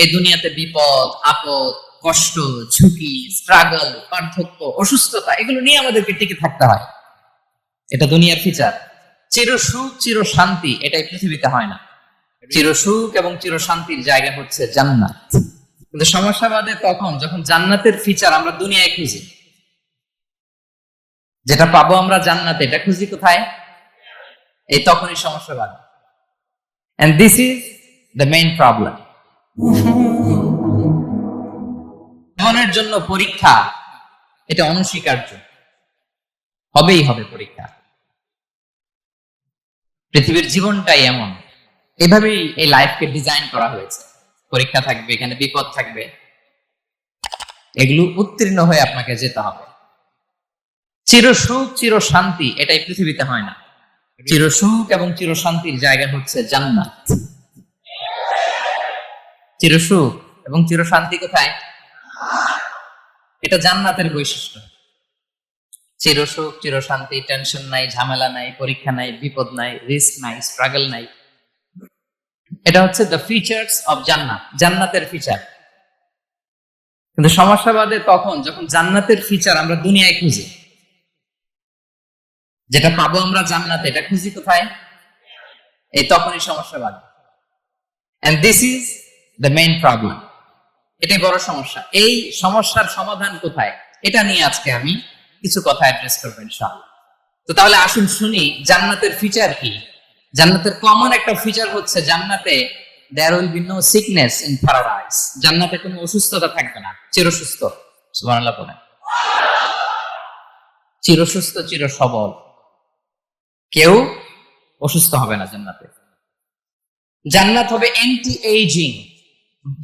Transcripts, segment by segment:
এই দুনিয়াতে বিপদ, আপদ, কষ্ট, ঝুঁকি, স্ট্রাগল, পার্থক্য, অসুস্থতা এগুলো নিয়ে আমাদেরকে টিকে থাকতে হয়। এটা দুনিয়ার ফিচার। চির সুখ, চির শান্তি এটা এই পৃথিবীতে হয় না। চির সুখ এবং চির শান্তির জায়গা হচ্ছে জান্নাত। কিন্তু সমস্যা বাদে তখন যখন জান্নাতের ফিচার আমরা দুনিয়ায় খুঁজি। যেটা পাবো আমরা জান্নাতে, এটা খুঁজি কোথায়? এই তখনই সমস্যা বাদে। And this is the main problem. জীবনের জন্য পরীক্ষা এটা অনস্বীকার্য, হবেই হবে পরীক্ষা। পৃথিবীর জীবনটাই এমন, এভাবেই এই লাইফকে ডিজাইন করা হয়েছে। পরীক্ষা থাকবে, এখানে বিপদ থাকবে, এগুলো উত্তীর্ণ হয়ে আপনাকে যেতে হবে। চির সুখ, চির শান্তি এটাই পৃথিবীতে হয় না। চির সুখ এবং চির শান্তির জায়গা হচ্ছে জান্নাত। চির সুখ এবং চির শান্তি কোথায়? এটা জান্নাতের বৈশিষ্ট্য। চির সুখ, চির শান্তি, টেনশন নাই, ঝামেলা নাই, পরীক্ষা নাই, বিপদ নাই, রিস্ক নাই, স্ট্রাগল নাই। এটা হচ্ছে দ্য ফিচার্স অফ জান্নাত, জান্নাতের ফিচার। কিন্তু সমস্যা বাদে তখন যখন জান্নাতের ফিচার আমরা দুনিয়ায় খুঁজি। যেটা পাবো আমরা জান্নাতে, এটা খুঁজি কোথায়? এই তখনই সমস্যা বাদে। And this is the main problem. এটাই বড় সমস্যা। এই সমস্যার সমাধান কোথায়, এটা নিয়ে আজকে আমি কিছু কথা অ্যাড্রেস করবো ইনশাআল্লাহ। তো তাহলে আসুন শুনি জান্নাতের ফিচার কি। জান্নাতের কমন একটা ফিচার হচ্ছে জান্নাতে there will be no sickness in paradise. জান্নাতে কোনো অসুস্থতা থাকবে না, চিরসুস্থ। সুবহানাল্লাহ বলেন। চিরসুস্থ, চির সবল, কেউ অসুস্থ হবে না জান্নাতে। জান্নাত হবে অ্যান্টি এইজিং,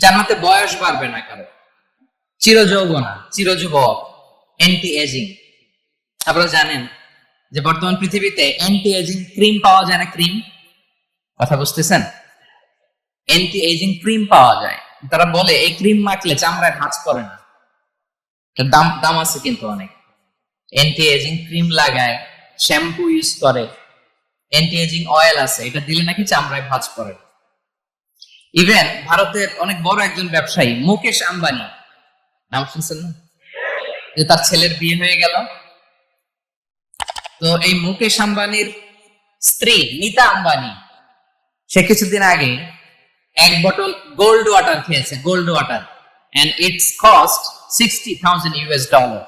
জান্নাতে বয়স বাড়বে না কারো। চির যৌবনা, চির যুবক, অ্যান্টি এজিং। আপনারা জানেন যে বর্তমান পৃথিবীতে অ্যান্টি এজিং ক্রিম পাওয়া যায় না? ক্রিম, কথা বুঝতেছেন? অ্যান্টি এজিং ক্রিম পাওয়া যায়। তারা বলে এই ক্রিম মাখলে চামড়ায় ভাঁজ পড়ে না। দাম দাম আছে কিন্তু অনেক। অ্যান্টি এজিং ক্রিম লাগায়, শ্যাম্পু ইউজ করে, অ্যান্টি এজিং অয়েল আছে, এটা দিলে নাকি চামড়ায় ভাঁজ পড়ে। ইভেন ভারতের অনেক বড় একজন ব্যবসায়ী মুকেশ আম্বানি, নাম শুনছেন না? যে তার ছেলের বিয়ে হয়ে গেল। তো এই মুকেশ আম্বানির স্ত্রী নীতা আম্বানি, সে কিছুদিন আগে এক বোতল গোল্ড ওয়াটার খেয়েছে, gold water, and it's cost $60,000।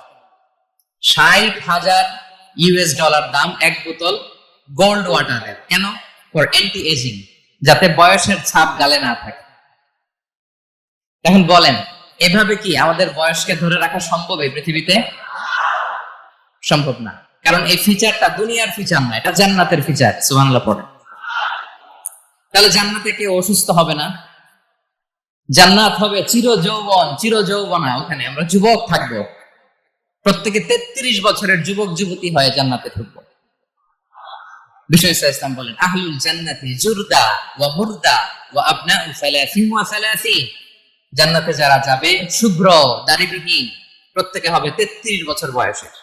$60,000 দাম এক বোতল গোল্ড ওয়াটারের। কেন? ফর অ্যান্টি এজিং, যাতে বয়সের ছাপ গালে না থাকে। এখন বলেন, এভাবে কি আমাদের বয়সকে ধরে রাখা সম্ভব এই পৃথিবীতে? সম্ভব না, কারণ এই ফিচারটা দুনিয়ার ফিচার না, এটা জান্নাতের ফিচার। সুবহানাল্লাহ পড়ে। তাহলে জান্নাতে কেউ অসুস্থ হবে না। জান্নাত হবে চির যৌবন, চির যৌবনা। ওখানে আমরা যুবক থাকবো, প্রত্যেকে 33 বছরের যুবক যুবতী হয়ে জান্নাতে ঢুকবো। বিষ্ণু ইসলাম বলেন, আহলুল জান্নাতি জুরদা ওয়া মুরদা ওয়া আবনাউ সালাসিন ওয়া সালাসিন। জান্নাতে যারা যাবে শুভ্র দাড়িবিহীন, প্রত্যেকে হবে 33 বছর বয়সের।